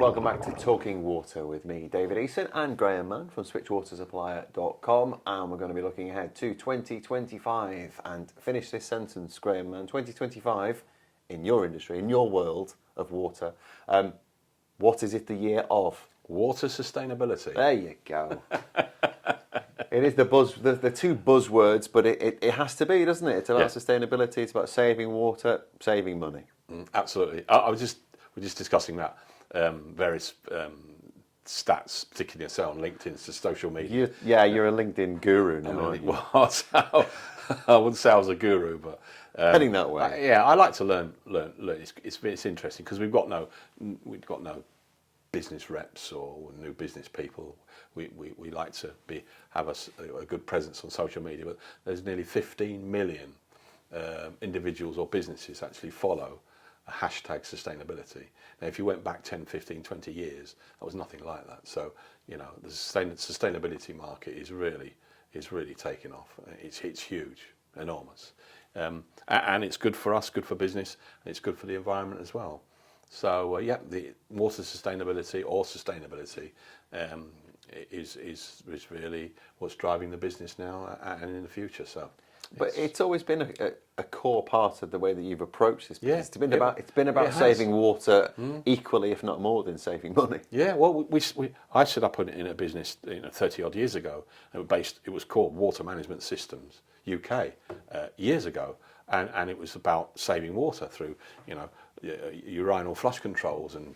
Welcome back to Talking Water with me, David Eason, and Graham Mann from switchwatersupplier.com, and we're going to be looking ahead to 2025 and finish this sentence, Graham Mann. 2025 in your industry, in your world of water, what is it the year of? Water sustainability. There you go. It is the two buzzwords, but it has to be, doesn't it? It's about sustainability, it's about saving water, saving money. Absolutely. We're just discussing that. Various stats, particularly on LinkedIn, to social media. You're a LinkedIn guru now, aren't you? Well, I wouldn't say I was a guru, but heading that way. I like to learn. It's interesting because we've got no business reps or new business people. We like to have a good presence on social media, but there's nearly 15 million individuals or businesses actually follow a hashtag sustainability. Now, if you went back 10, 15, 20 years, that was nothing like that. So, the sustainability market is really taking off. It's huge, enormous. And it's good for us, good for business, and it's good for the environment as well. So, the water sustainability or sustainability is really what's driving the business now and in the future. So, but it's always been a core part of the way that you've approached this business. Yeah, it's been about saving water equally, if not more, than saving money. Yeah, well, I set up in a business 30 odd years ago. It was called Water Management Systems UK years ago, and it was about saving water through urinal flush controls and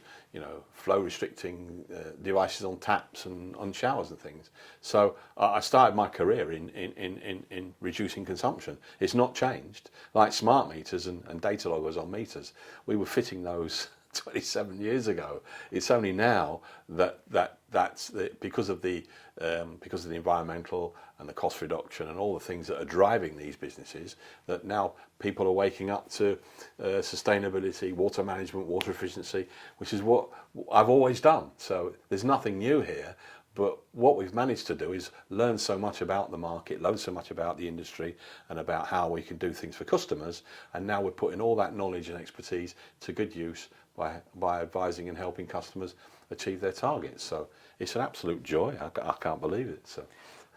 flow restricting devices on taps and on showers and things. So I started my career in reducing consumption. It's not changed. Like smart meters and data loggers on meters, we were fitting those 27 years ago. It's only now that's because of the environmental and the cost reduction and all the things that are driving these businesses, that now people are waking up to sustainability, water management, water efficiency, which is what I've always done. So there's nothing new here. But what we've managed to do is learn so much about the market, learn so much about the industry and about how we can do things for customers. And now we're putting all that knowledge and expertise to good use by advising and helping customers achieve their targets. So it's an absolute joy. I can't believe it.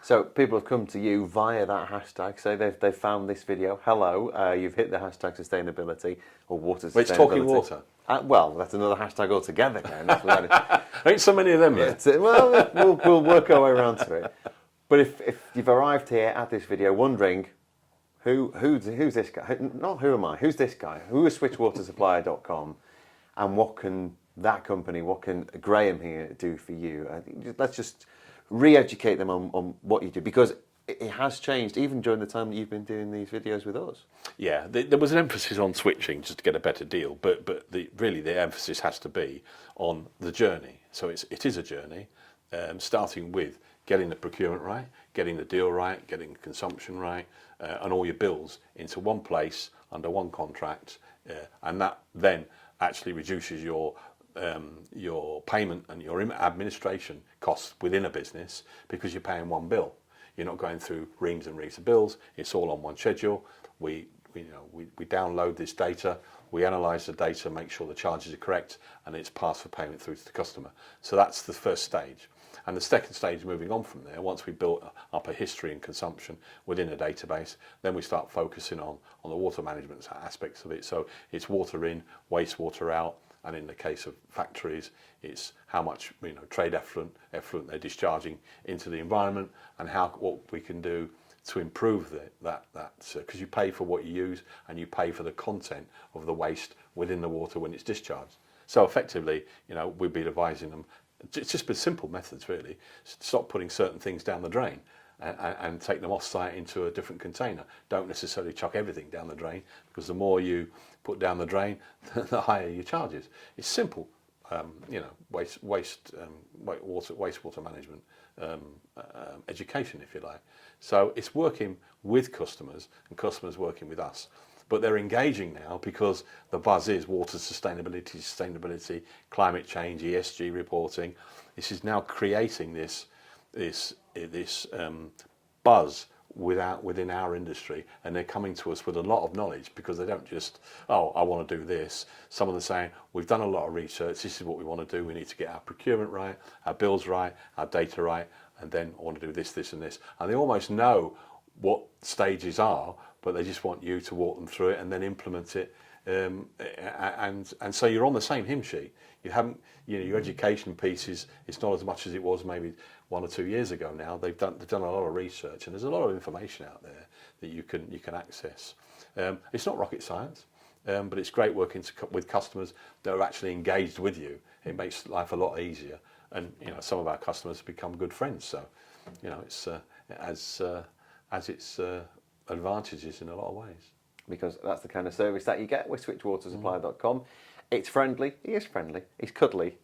So people have come to you via that hashtag. So they've found this video. Hello, you've hit the hashtag sustainability or water sustainability. But it's talking water. Well, that's another hashtag altogether, Ken. There ain't so many of them yet. Well, we'll work our way around to it. But if you've arrived here at this video wondering who's this guy, not who am I, who's this guy, who is switchwatersupplier.com, and what can that company, what can Graham here do for you? Let's just re-educate them on what you do, because it has changed even during the time that you've been doing these videos with us. Yeah, there was an emphasis on switching just to get a better deal, but really the emphasis has to be on the journey. So it is a journey, starting with getting the procurement right, getting the deal right, getting the consumption right, and all your bills into one place under one contract, and that then actually reduces your payment and your administration costs within a business, because you're paying one bill. You're not going through reams and reams of bills. It's all on one schedule. We download this data, we analyse the data, make sure the charges are correct, and it's passed for payment through to the customer. So that's the first stage. And the second stage, moving on from there, once we've built up a history and consumption within a database, then we start focusing on the water management aspects of it. So it's water in, wastewater out, and in the case of factories, it's how much trade effluent they're discharging into the environment, and what we can do to improve that because you pay for what you use and you pay for the content of the waste within the water when it's discharged. So effectively, we'd be advising them. It's just been simple methods, really. Stop putting certain things down the drain and take them off-site into a different container. Don't necessarily chuck everything down the drain, because the more you put down the drain, the higher your charges. It's simple, wastewater management education, if you like. So it's working with customers and customers working with us. But they're engaging now because the buzz is water sustainability, climate change, ESG reporting. This is now creating this buzz within our industry, and they're coming to us with a lot of knowledge, because they don't just, oh, I want to do this. Some of them are saying, we've done a lot of research, this is what we want to do, we need to get our procurement right, our bills right, our data right, and then I want to do this, this and this. And they almost know what stages are, but they just want you to walk them through it and then implement it. And so you're on the same hymn sheet. You haven't, your education piece it's not as much as it was maybe 1 or 2 years ago now. They've done a lot of research, and there's a lot of information out there that you can access. It's not rocket science, but it's great working with customers that are actually engaged with you. It makes life a lot easier, and some of our customers have become good friends. So, it's as its advantages in a lot of ways. Because that's the kind of service that you get with switchwatersupplier.com. It's friendly. He is friendly. He's cuddly.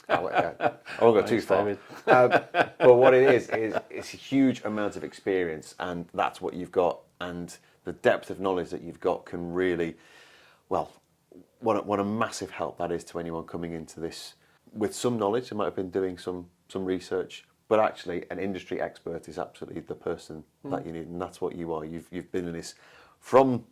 I won't go too far. But what it is it's a huge amount of experience, and that's what you've got. And the depth of knowledge that you've got can really, well, what a massive help that is to anyone coming into this with some knowledge. They might have been doing some research, but actually an industry expert is absolutely the person that you need, and that's what you are. You've been in this from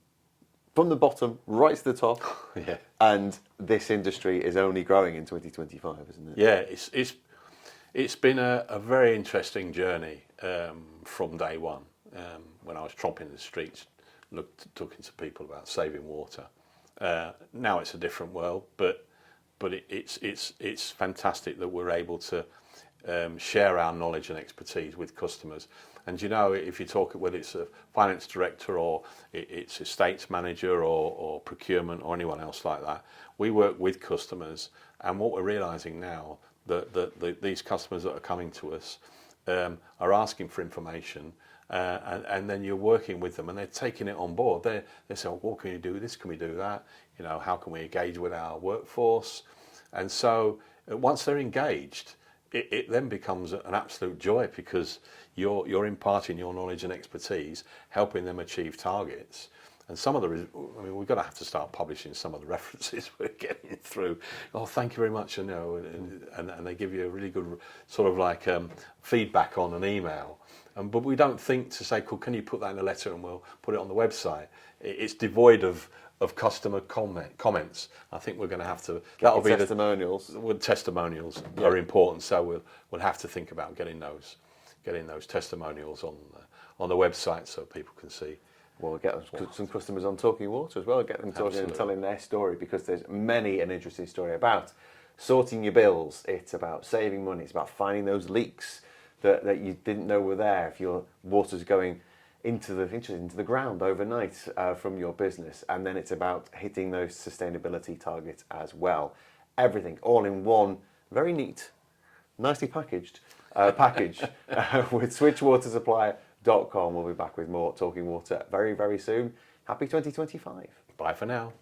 the bottom right to the top, yeah. And this industry is only growing in 2025, isn't it? Yeah, it's been a very interesting journey from day one. When I was tromping the streets, talking to people about saving water. Now it's a different world, but it's fantastic that we're able to share our knowledge and expertise with customers. And if you talk, whether it's a finance director or it's estates manager or procurement or anyone else like that, we work with customers. And what we're realising now, that these customers that are coming to us are asking for information, and then you're working with them and they're taking it on board. They say, oh, what can you do this? Can we do that? How can we engage with our workforce? And so once they're engaged, it then becomes an absolute joy, because you're imparting your knowledge and expertise, helping them achieve targets. And some of we're going to have to start publishing some of the references we're getting through. Oh, thank you very much, and they give you a really good sort of like feedback on an email. But we don't think to say, cool, can you put that in a letter and we'll put it on the website? It's devoid of customer comments. I think we're going to have to. That'll be testimonials. Testimonials are important, so we'll have to think about getting those testimonials on the website so people can see. We'll get some customers on Talking Water as well. Get them talking and telling their story, because there's many an interesting story about sorting your bills. It's about saving money. It's about finding those leaks that you didn't know were there. If your water's going into the ground overnight from your business, and then it's about hitting those sustainability targets as well. Everything all in one, very neat, nicely packaged package with switchwatersupplier.com. We'll be back with more Talking Water very, very soon. Happy 2025. Bye for now.